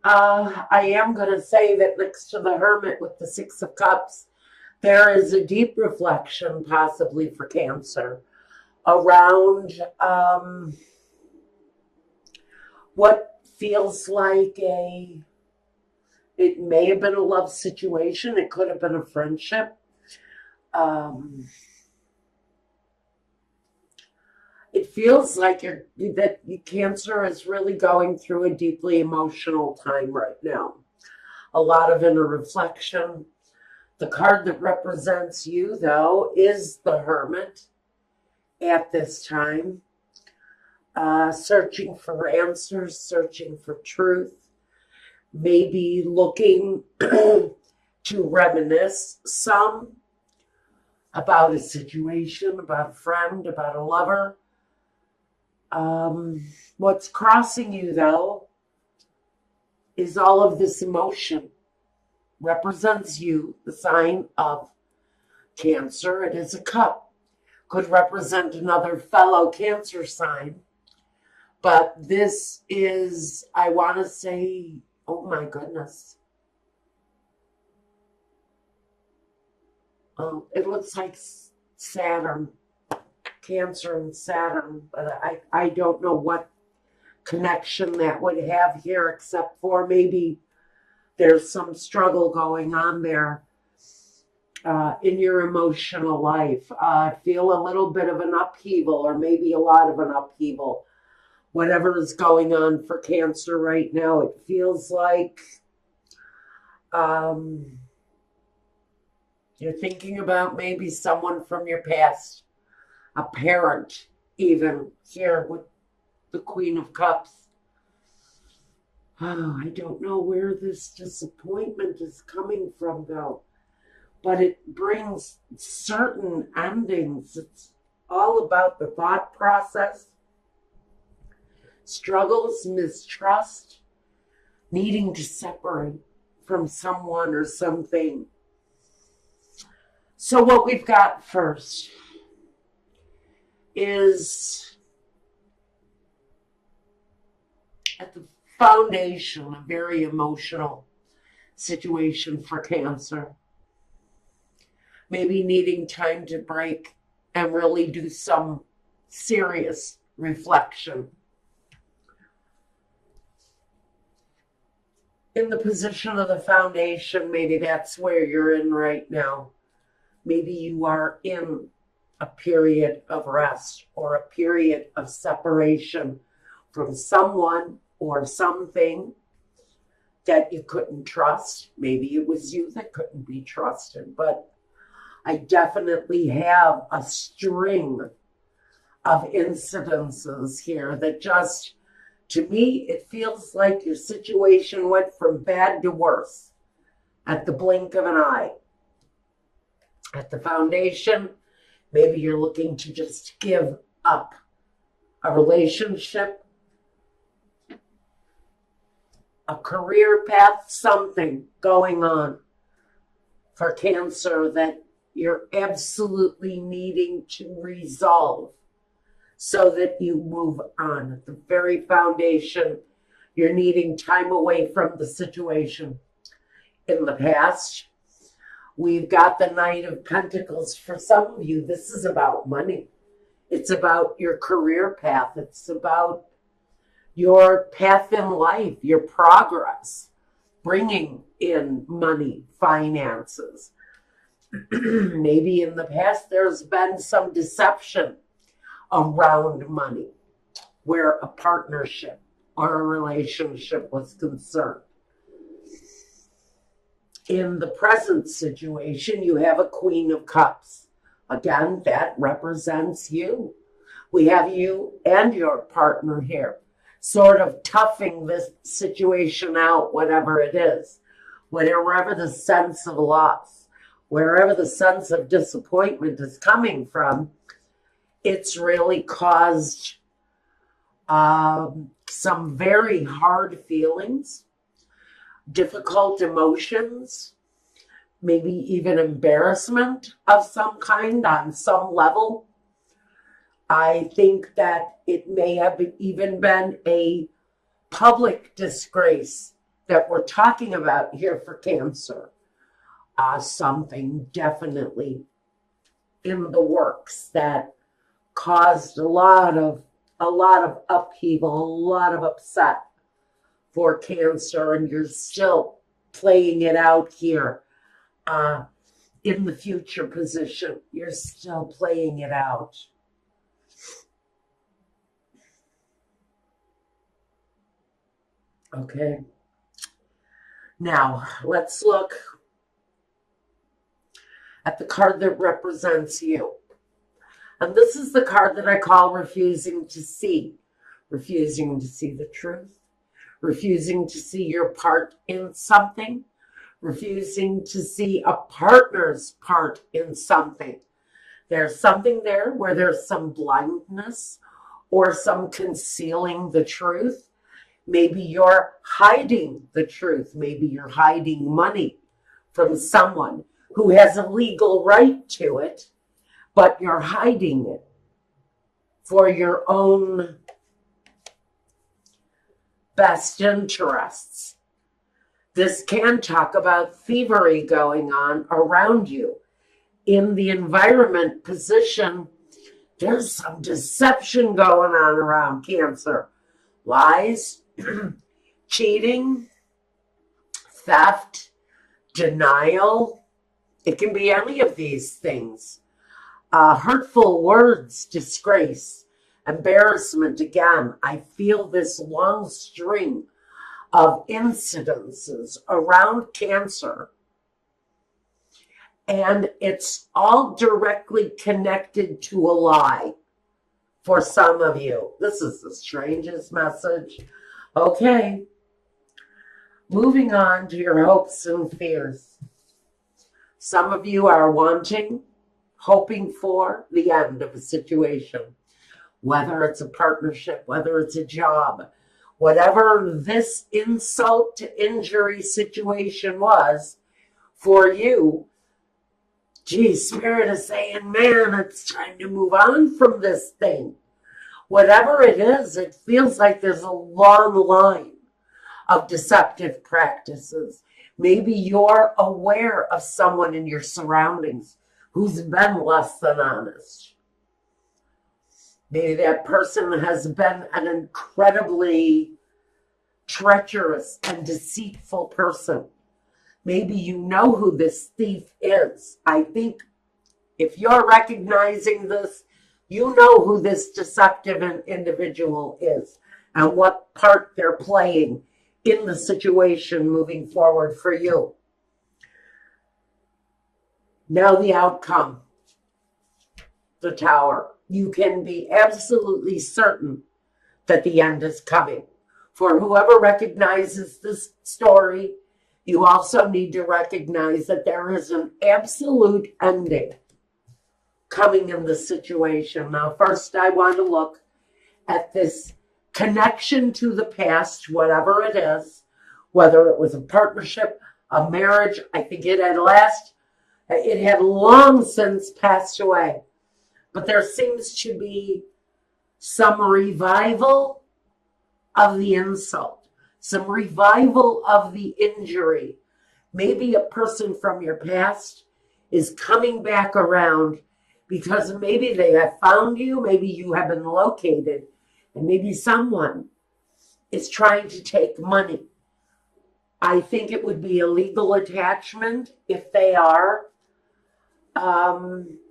I am going to say that next to the Hermit with the Six of Cups, there is a deep reflection, possibly for Cancer, around what feels like it may have been a love situation, it could have been a friendship. It feels like that Cancer is really going through a deeply emotional time right now. A lot of inner reflection. The card that represents you, though, is the Hermit at this time. Searching for answers, searching for truth, maybe looking to reminisce some about a situation, about a friend, about a lover. What's crossing you, though, is all of this emotion. Represents you, the sign of Cancer. It is a cup. Could represent another fellow Cancer sign. But this is, I want to say, oh my goodness. It looks like Saturn. Cancer and Saturn, but I don't know what connection that would have here, except for maybe there's some struggle going on there in your emotional life. Feel a little bit of an upheaval, or maybe a lot of an upheaval. Whatever is going on for Cancer right now, it feels like you're thinking about maybe someone from your past. A parent, even here with the Queen of Cups. Oh, I don't know where this disappointment is coming from, though, but it brings certain endings. It's all about the thought process, struggles, mistrust, needing to separate from someone or something. So what we've got first is at the foundation a very emotional situation for Cancer. Maybe needing time to break and really do some serious reflection. In the position of the foundation, maybe that's where you're in right now. Maybe you are in a period of rest or a period of separation from someone or something that you couldn't trust. Maybe it was you that couldn't be trusted, but I definitely have a string of incidences here that just, to me, it feels like your situation went from bad to worse at the blink of an eye. At the foundation, maybe you're looking to just give up a relationship, a career path, something going on for Cancer that you're absolutely needing to resolve so that you move on. At the very foundation, you're needing time away from the situation. In the past, we've got the Knight of Pentacles. For some of you, this is about money. It's about your career path. It's about your path in life, your progress, bringing in money, finances. Maybe in the past there's been some deception around money where a partnership or a relationship was concerned. In the present situation, you have a Queen of Cups. Again, that represents you. We have you and your partner here, sort of toughing this situation out, whatever it is, wherever the sense of loss, wherever the sense of disappointment is coming from. It's really caused some very hard feelings, difficult emotions, maybe even embarrassment of some kind on some level. I think that it may have even been a public disgrace that we're talking about here for Cancer. Something definitely in the works that caused a lot of upheaval, a lot of upset for Cancer, and you're still playing it out here in the future position. You're still playing it out. Okay. Now, let's look at the card that represents you. And this is the card that I call refusing to see. Refusing to see the truth. Refusing to see your part in something. Refusing to see a partner's part in something. There's something there where there's some blindness or some concealing the truth. Maybe you're hiding the truth. Maybe you're hiding money from someone who has a legal right to it, but you're hiding it for your own best interests. This can talk about thievery going on around you. In the environment position, there's some deception going on around Cancer. Lies, cheating, theft, denial. It can be any of these things. Hurtful words, disgrace, embarrassment. Again, I feel this long string of incidences around Cancer, and it's all directly connected to a lie for some of you. This is the strangest message. Okay, moving on to your hopes and fears. Some of you are hoping for the end of a situation, whether it's a partnership, whether it's a job, whatever this insult to injury situation was for you. Geez, Spirit is saying, man, it's time to move on from this thing. Whatever it is, it feels like there's a long line of deceptive practices. Maybe you're aware of someone in your surroundings who's been less than honest. Maybe that person has been an incredibly treacherous and deceitful person. Maybe you know who this thief is. I think if you're recognizing this, you know who this deceptive individual is and what part they're playing in the situation moving forward for you. Now the outcome, the Tower. You can be absolutely certain that the end is coming. For whoever recognizes this story, you also need to recognize that there is an absolute ending coming in the situation. Now, first, I want to look at this connection to the past, whatever it is, whether it was a partnership, a marriage. I think it had long since passed away. But there seems to be some revival of the insult, some revival of the injury. Maybe a person from your past is coming back around because maybe they have found you, maybe you have been located, and maybe someone is trying to take money. I think it would be a legal attachment if they are,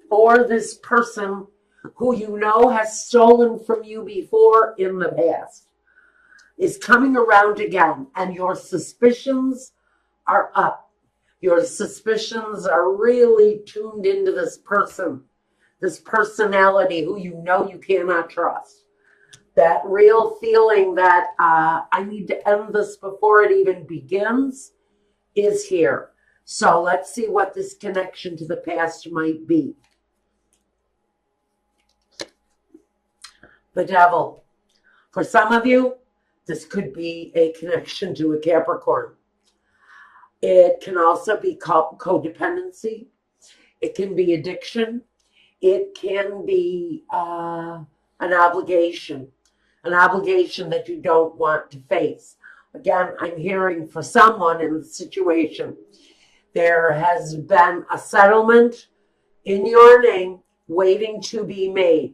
or this person who you know has stolen from you before in the past is coming around again, and your suspicions are up. Your suspicions are really tuned into this person, this personality who you know you cannot trust. That real feeling that I need to end this before it even begins is here. So let's see what this connection to the past might be. The Devil. For some of you, this could be a connection to a Capricorn. It can also be codependency. It can be addiction. It can be an obligation that you don't want to face. Again, I'm hearing for someone in the situation, there has been a settlement in your name waiting to be made.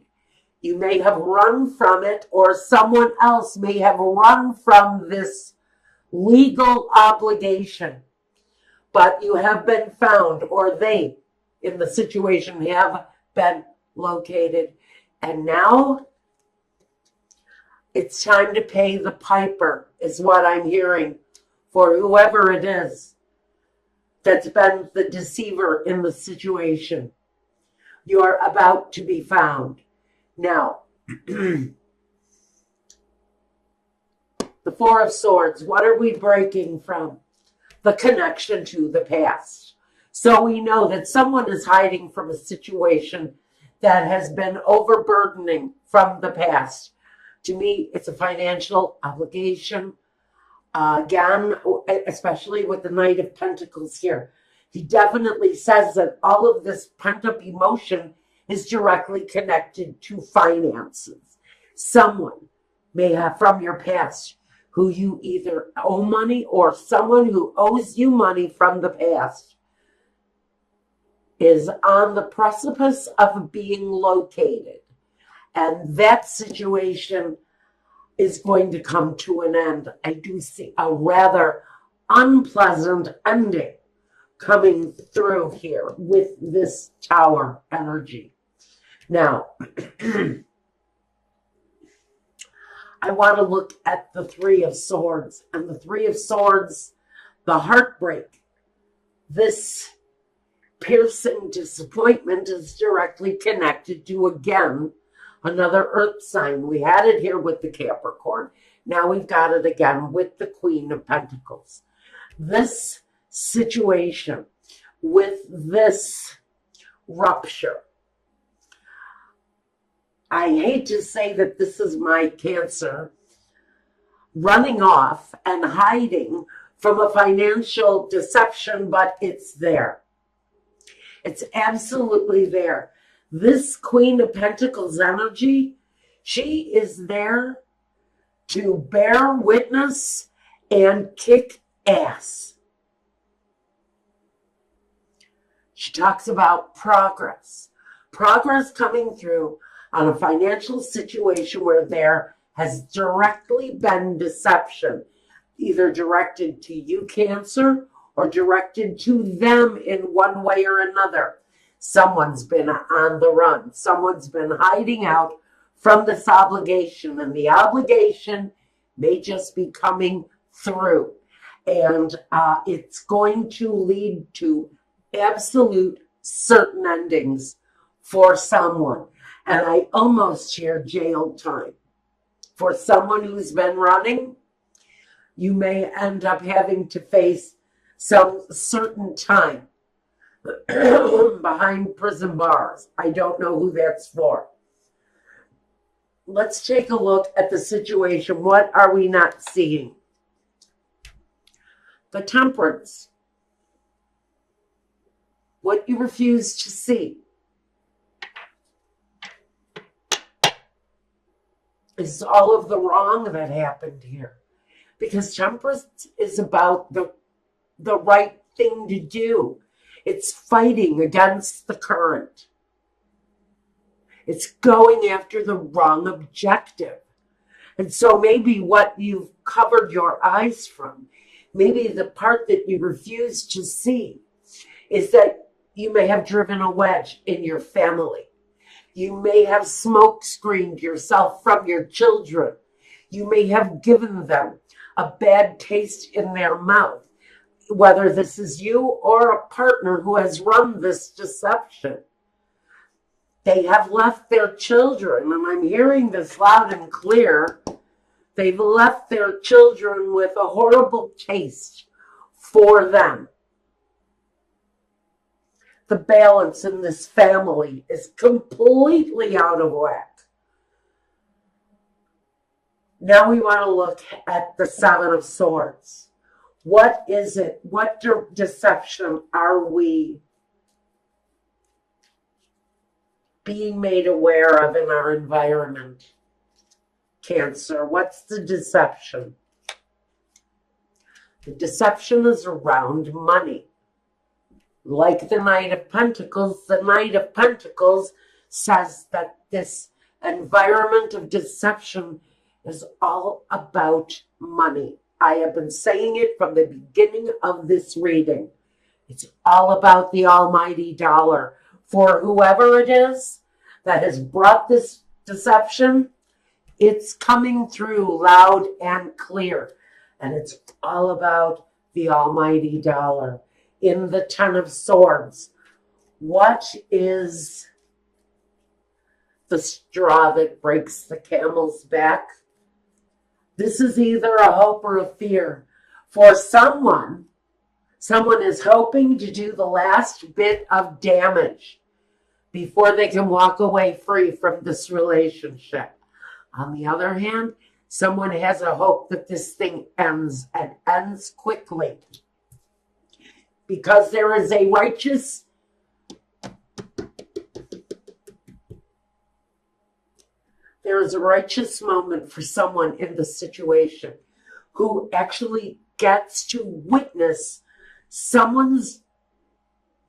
You may have run from it, or someone else may have run from this legal obligation, but you have been found, or they in the situation have been located. And now it's time to pay the piper, is what I'm hearing, for whoever it is that's been the deceiver in the situation. You are about to be found. Now, the Four of Swords, what are we breaking from? The connection to the past. So we know that someone is hiding from a situation that has been overburdening from the past. To me, it's a financial obligation. Again, especially with the Knight of Pentacles here, he definitely says that all of this pent-up emotion is directly connected to finances. Someone may have from your past who you either owe money, or someone who owes you money from the past is on the precipice of being located. And that situation is going to come to an end. I do see a rather unpleasant ending coming through here with this Tower energy. Now, I want to look at the Three of Swords. And the Three of Swords, the heartbreak, this piercing disappointment is directly connected to, again, another earth sign. We had it here with the Capricorn. Now we've got it again with the Queen of Pentacles. This situation with this rupture, I hate to say that this is my Cancer running off and hiding from a financial deception, but it's there. It's absolutely there. This Queen of Pentacles energy, she is there to bear witness and kick ass. She talks about progress. Progress coming through on a financial situation where there has directly been deception, either directed to you, Cancer, or directed to them in one way or another. Someone's been on the run. Someone's been hiding out from this obligation, and the obligation may just be coming through. And it's going to lead to absolute certain endings for someone. And I almost hear jail time. For someone who's been running, you may end up having to face some certain time behind prison bars. I don't know who that's for. Let's take a look at the situation. What are we not seeing? The Temperance. What you refuse to see is all of the wrong that happened here. Because Temperance is about the right thing to do. It's fighting against the current. It's going after the wrong objective. And so maybe what you've covered your eyes from, maybe the part that you refuse to see, is that you may have driven a wedge in your family. You may have smoke screened yourself from your children. You may have given them a bad taste in their mouth, whether this is you or a partner who has run this deception. They have left their children, and I'm hearing this loud and clear, they've left their children with a horrible taste for them. The balance in this family is completely out of whack. Now we want to look at the Seven of Swords. What is it? What deception are we being made aware of in our environment? Cancer, what's the deception? The deception is around money. Like the Knight of Pentacles says that this environment of deception is all about money. I have been saying it from the beginning of this reading. It's all about the almighty dollar. For whoever it is that has brought this deception, it's coming through loud and clear. And it's all about the almighty dollar. In the Ten of Swords, what is the straw that breaks the camel's back? This is either a hope or a fear. For someone is hoping to do the last bit of damage before they can walk away free from this relationship. On the other hand, someone has a hope that this thing ends and ends quickly. Because there is a righteous moment for someone in the situation who actually gets to witness someone's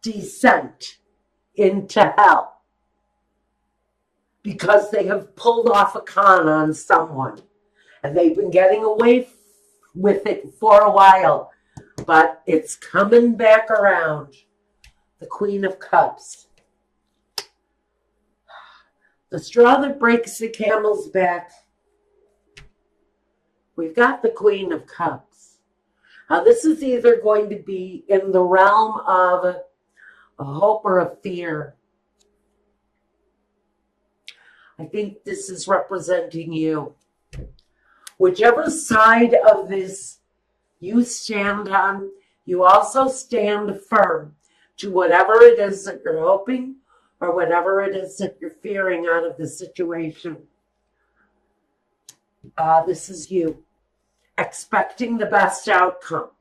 descent into hell because they have pulled off a con on someone and they've been getting away with it for a while, but it's coming back around. The Queen of Cups. The straw that breaks the camel's back. We've got the Queen of Cups. Now, this is either going to be in the realm of a hope or a fear. I think this is representing you. Whichever side of this you stand on, you also stand firm to whatever it is that you're hoping or whatever it is that you're fearing out of the situation. This is you expecting the best outcome.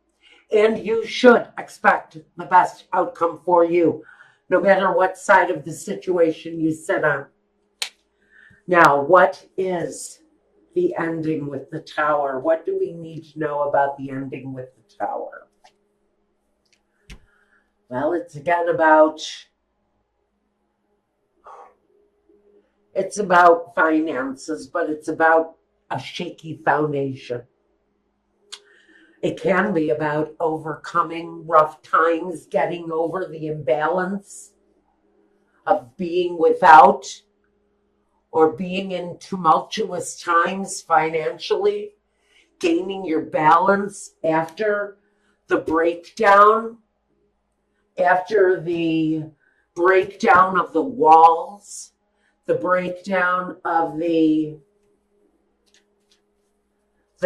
And you should expect the best outcome for you, no matter what side of the situation you sit on. Now, what is the ending with the Tower? What do we need to know about the ending with the Tower? Well, it's again about finances, but it's about a shaky foundation. It can be about overcoming rough times, getting over the imbalance of being without or being in tumultuous times financially, gaining your balance after the breakdown of the walls, the breakdown of the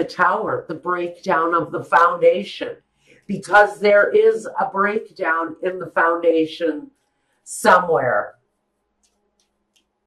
tower, the breakdown of the foundation, because there is a breakdown in the foundation somewhere.